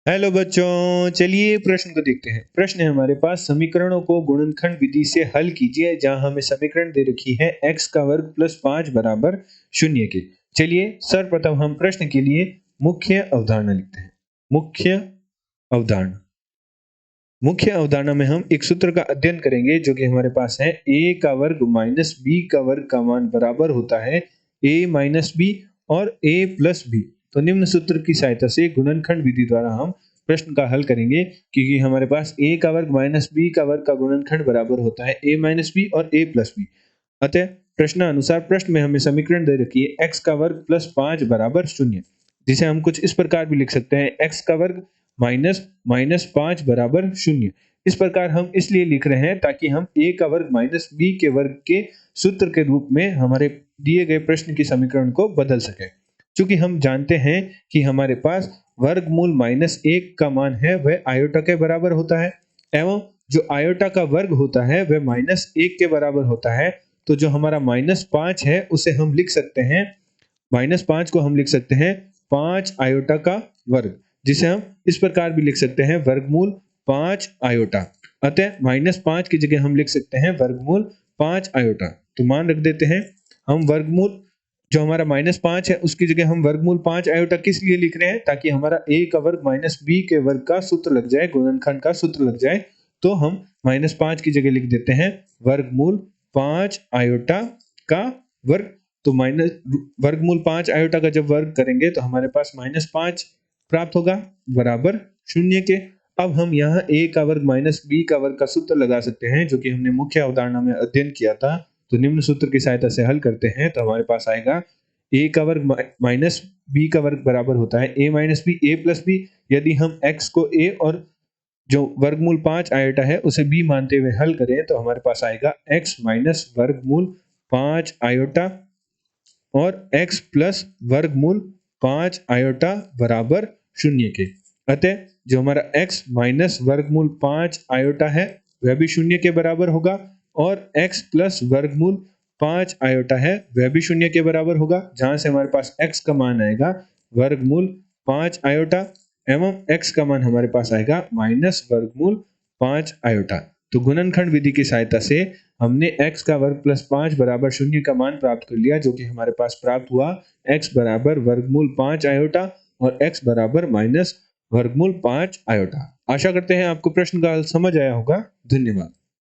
Hello बच्चों, चलिए प्रश्न को देखते हैं। प्रश्न है हमारे पास, समीकरणों को गुणनखंड विधि से हल कीजिए। जहां हमें समीकरण दे रखी है x का वर्ग प्लस 5 बराबर 0 के। चलिए सर्वप्रथम हम प्रश्न के लिए मुख्य अवधारणा लिखते हैं। मुख्य अवधारणा में हम एक सूत्र का अध्ययन करेंगे जो कि हमारे पास है a का वर्ग माइनस b का वर्ग का मान बराबर होता है a माइनस बी और a प्लस बी। तो निम्न सूत्र की सहायता से गुणनखंड विधि द्वारा हम प्रश्न का हल करेंगे, क्योंकि हमारे पास a का वर्ग माइनस b का वर्ग का गुणनखंड बराबर होता है a माइनस बी और a प्लस बी। अतः प्रश्नानुसार प्रश्न में हमें समीकरण दे रखी है x का वर्ग प्लस 5 बराबर 0, जिसे हम कुछ इस प्रकार भी लिख सकते हैं, x का वर्ग माइनस माइनस 5 बराबर 0। इस प्रकार हम इसलिए लिख रहे हैं ताकि हम a का वर्ग माइनस b के वर्ग के सूत्र के रूप में हमारे दिए गए प्रश्न की समीकरण को बदल सके। चूंकि हम जानते हैं कि हमारे पास वर्गमूल माइनस 1 का मान है वह आयोटा के बराबर होता है, एवं जो आयोटा का वर्ग होता है वह माइनस 1 के बराबर होता है। तो जो हमारा माइनस 5 है उसे हम लिख सकते हैं, माइनस 5 को हम लिख सकते हैं 5 आयोटा का वर्ग, जिसे हम इस प्रकार भी लिख सकते हैं वर्गमूल 5 आयोटा। अतः माइनस 5 की जगह हम लिख सकते हैं वर्गमूल 5 आयोटा। तो मान रख देते हैं हम वर्गमूल, जो हमारा माइनस 5 है उसकी जगह हम वर्गमूल 5 आयोटा किस लिए लिख रहे हैं, ताकि हमारा a का वर्ग माइनस b के वर्ग का सूत्र लग जाए, गुणनखंड का सूत्र लग जाए। तो हम माइनस 5 की जगह लिख देते हैं वर्गमूल 5 आयोटा का वर्ग। तो माइनस वर्गमूल 5 आयोटा का जब वर्ग करेंगे तो हमारे पास माइनस 5 प्राप्त होगा बराबर 0 के। अब हम यहाँ a का वर्ग माइनस b का वर्ग का सूत्र लगा सकते हैं, जो कि हमने मुख्य अवधारणा में अध्ययन किया था। तो निम्न सूत्र की सहायता से हल करते हैं तो हमारे पास आएगा a का वर्ग माइनस b का वर्ग बराबर होता है a minus B a plus B. यदि हम x को a और जो वर्गमूल 5 आयोटा है उसे b मानते हुए हल करें तो हमारे पास आएगा x माइनस वर्गमूल 5 आयोटा और x प्लस वर्गमूल 5 आयोटा बराबर 0 के। अतः जो हमारा x माइनस वर्गमूल 5 आयोटा है वह भी 0 के बराबर होगा, और x प्लस वर्गमूल 5 आयोटा है वह भी 0 के बराबर होगा, जहां से हमारे पास x का मान आएगा वर्गमूल 5 आयोटा एवं x का मान हमारे पास आएगा माइनस वर्गमूल 5 आयोटा। तो गुणनखंड विधि की सहायता से हमने x का वर्ग प्लस 5 बराबर 0 का मान प्राप्त कर लिया, जो कि हमारे पास प्राप्त हुआ x बराबर वर्गमूल 5 आयोटा और x बराबर माइनस वर्गमूल 5 आयोटा। आशा करते हैं आपको प्रश्न का हल समझ आया होगा। धन्यवाद।